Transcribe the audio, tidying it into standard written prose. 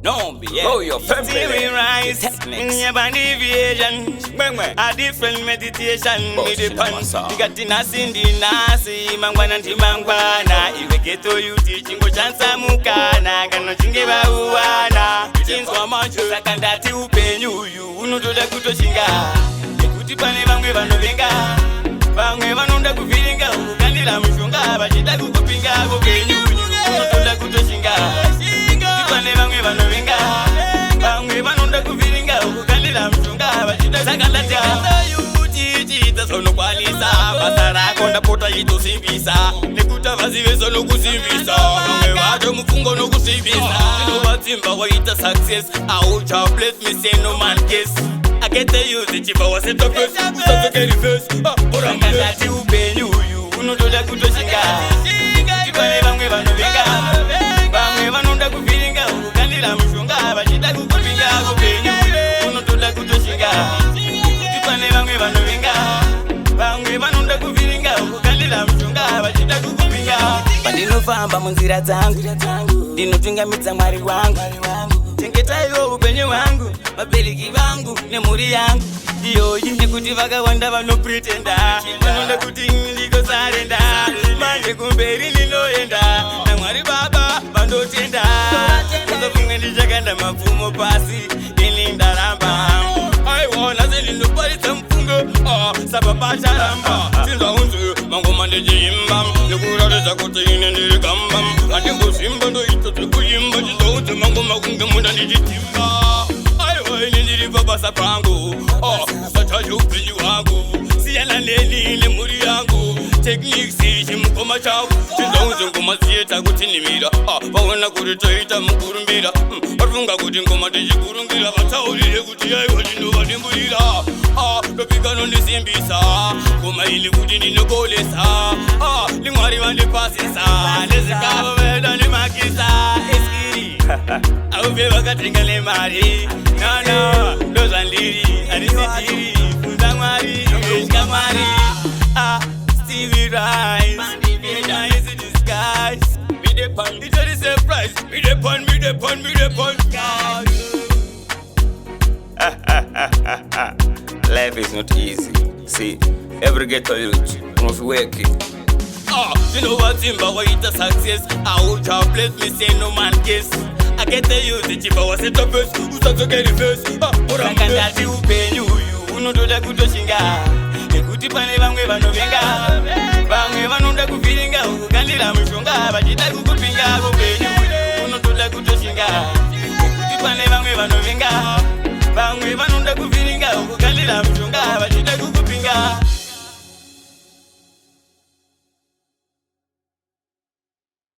No, yeah. Your family rise in your body vision. A different meditation. Me the pan. You got the nasi in the nasi. Mangwana ndi mangwana. Iwe geto you teaching go chansa mukana. Gano chinge ba uwana. Chinzwa macho sakandati upenyu yu. Unutoda kutoshinga. Kuti pane vamwe vanovenga. Vamwe vanonda kuviringa. Ukandira mushonga. Vachida kukupinga kupenyu yu. Unutoda kutoshinga. Pane vamwe vanovenga, vamwe vanonda kuviringa ukukandira mushonga vachida sakandati chiita zonokwanisa basa rako ndapota chitosimbisa nekuta vazive zonokusimbisa vamwe vacho mufungo nokusimbisa inovatsimba waita success aucha bless me say no man case I get the use chipa waseta face usadzokeri face orangandati upenyu uyu unotoda kutoshinga pane vamwe vanovenga vamwe vanonda kuviringa ukukandira mushonga vachida kukupinga kupenyu unotoda kutoshinga pane vamwe vanovenga vamwe vanonda kuviringa ukukandira mushonga vachida kukupinga pandinofamba munzira dzangu ndinotungamidza Mwari wangu chengetaiwo upenyu hwangu vabereki vangu nemhuri yangu iyoyi nekuti vakawanda vanopretenda vanonda kuti ndikosarenda manje kumberi ndinoenda naMwari Baba vandotenda kuzopimwe ndichakanda mapfumo pasi ini ndaramba aiwona selinoparidza mufungo sababa charamba chinzwa unzwi mangoma ndichiimba ndikuratidza kuti ine ndiri gamba handingosimba ndoita zvekuimba chinzwa unzwi mangoma kunge munda ndichitimba aiwa ine ndiri pabasa pangu usatache upenyu hwangu siyana neni nemhuri yangu techniques chimukoma changu chinzwa ngoma dzieta kuti nimira vaona kuti toita mukurumbira vafunga kuti ngoma tichikurungira vataurire kuti aiwa ndinova ndimburira topika nondisimbisa ngoma ili kuti ndinokolesa limwari vandipasisa nezikavo veda ndimakisa eskiri auve vakatenga nemari nana ndozvandiri handisitiri funza Mwari ndosvika Mwari Stevie Rise is in disguise. Me the pan, it's a surprise. Me the pan, me the pan, me the pan. Life is not easy. See, every ghetto youth must work it. You know what's in but waita success. I will try bless me say no man case. I get the use the chipa was set up first. Who's up to get the first? Orangandati upenyu uyu unotoda kutoshinga. Nekuti pane vamwe vanovenga vamwe vanonda kuviringa ukukandira mushonga vachida kukupinga kupenyu unotoda kutoshinga nekuti pane vamwe vanovenga vamwe vanonda